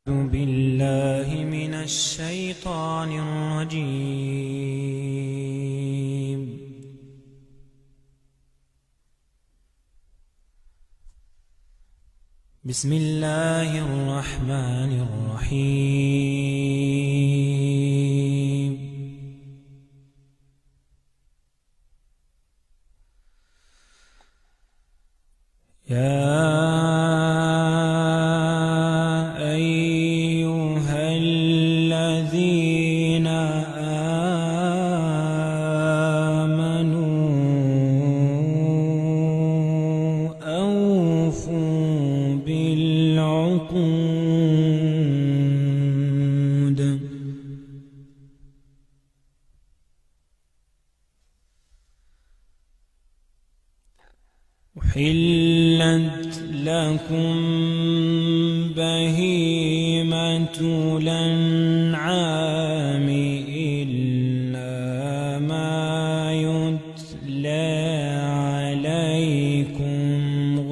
أعوذ بالله من الشيطان الرجيم. بسم الله الرحمن الرحيم. يا أيها الذين آمنوا أوفوا بالعقود. أحلت لكم بهيمة الأنعام إلا ما يتلى عليكم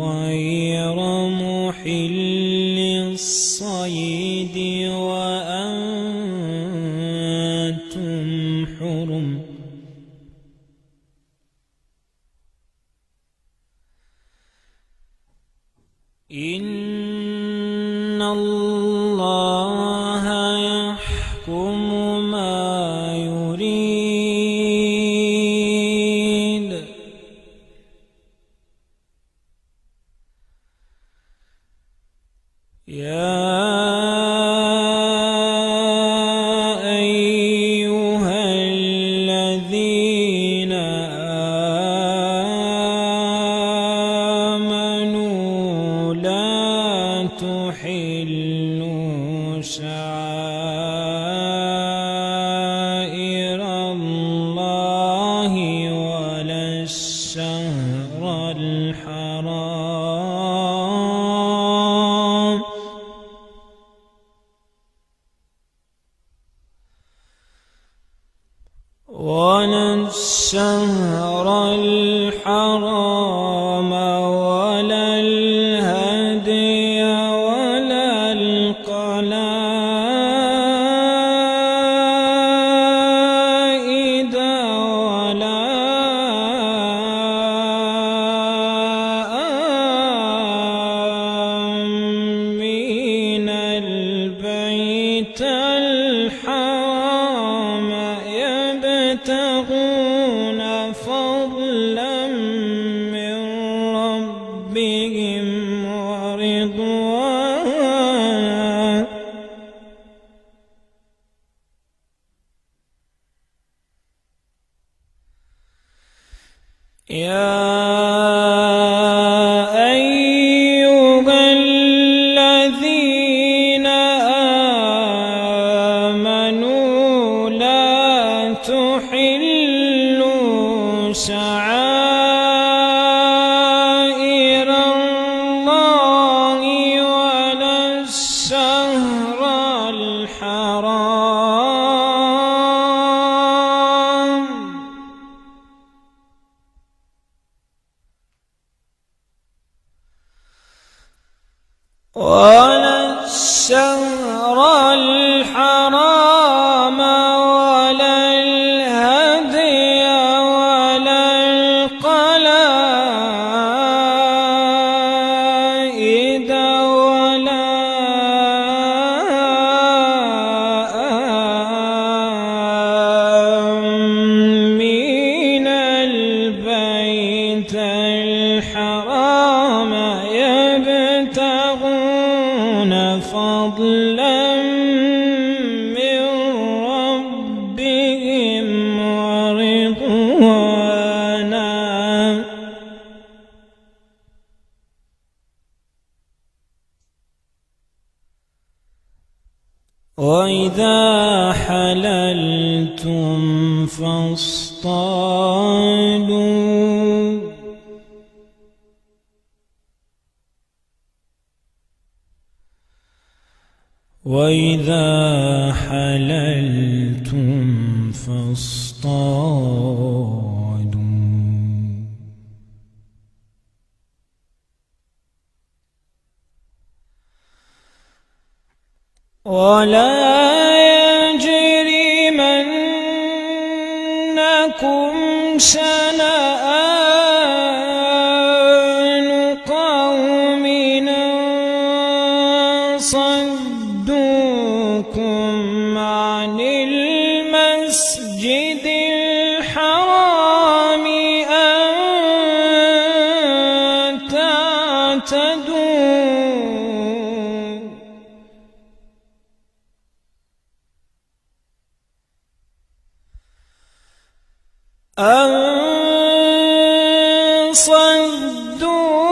غير محل الصيد وأنتم حرم. إن الله يحكم ما يريد. يا أيها الذين تحلوا شعائر الله ولا الشهر الحرام ولا الهدي ولا القلائد ولا آمين البيت الحرام يبتغون فضلا من ربهم ورضوانا. يا أيها الذين آمنوا لا تحلوا شعائر الله ولا الشهر الحرام ولا الهدي ولا القلائد ولا آمين البيت الحرام يبتغون فضلا من ربهم ورضوانا. وإذا حللتم فاصطادوا وإذا حللتم فاصطادوا ولا يجرمنكم شنآن قوم صدوكم عن المسجد الحرام أن تعتدوا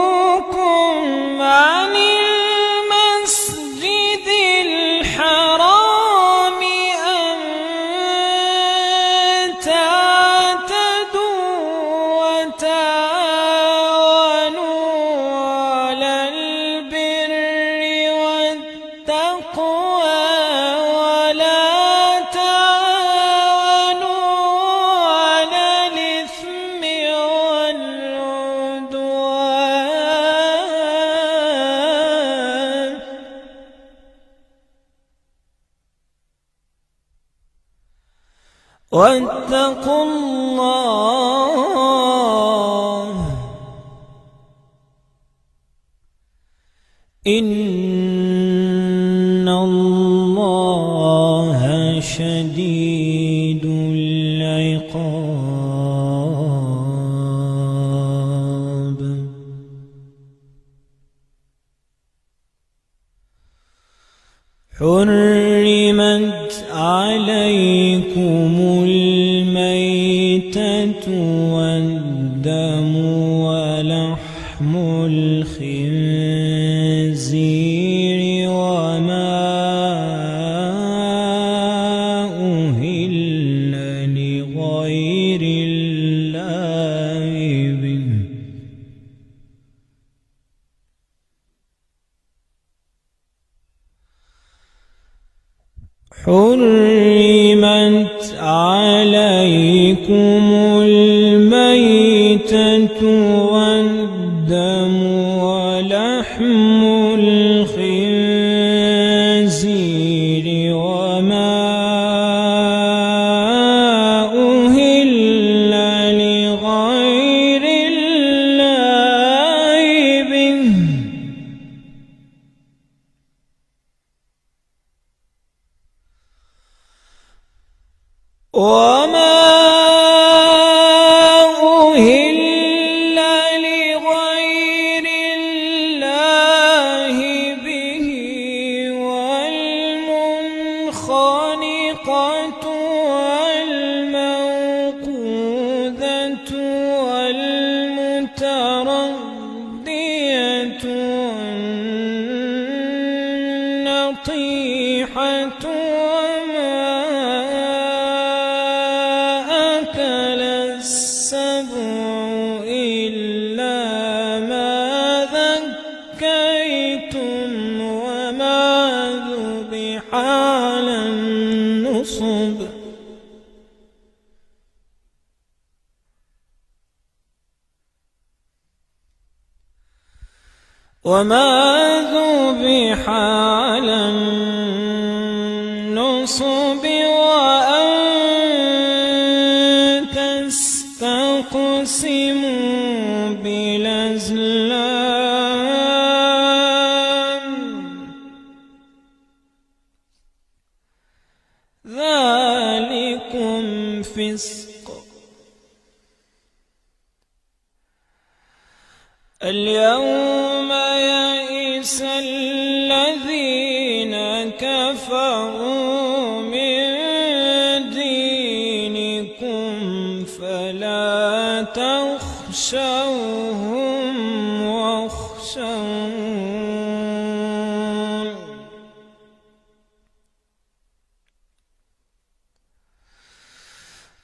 صدوكم عن المسجد الحرام أن تعتدوا وتعاونوا على البر والتقوى ولا تعاونوا على الإثم والعدوان واتقوا الله إن الله شديد العقاب. حرمت عليكم الميتة والدم ولحم الخنزير وما أهل لغير الله به حرمت عليكم الميتة والدم ولحم الخنزير وما أهل لغير الله به وما أهل لغير الله به والمنخنقة والموقوذة والمتردية والنطيحة إلا ما ذكيتم وما ذبح على النصب وأن تستقسموا بالأزلام ذلكم فسق. اليوم يئس الذين كفروا من دينكم فلا تخشوهم واخشون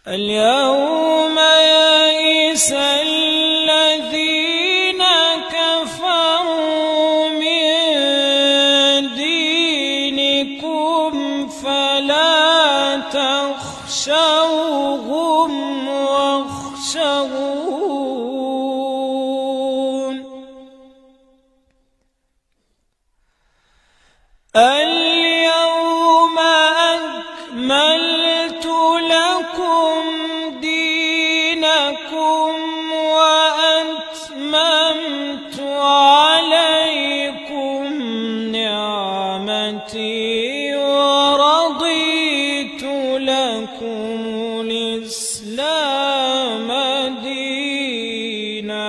اليوم يئس الذين كفروا من دينكم فلا تخشوهم واخشون اليوم صلاتي ورضيت لكم الإسلام دينا.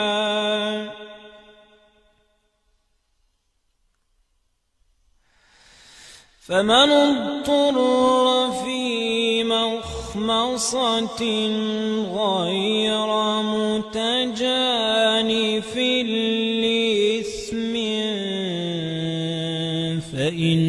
فمن اضطر في مخمصة غير متجانف لإثم فإن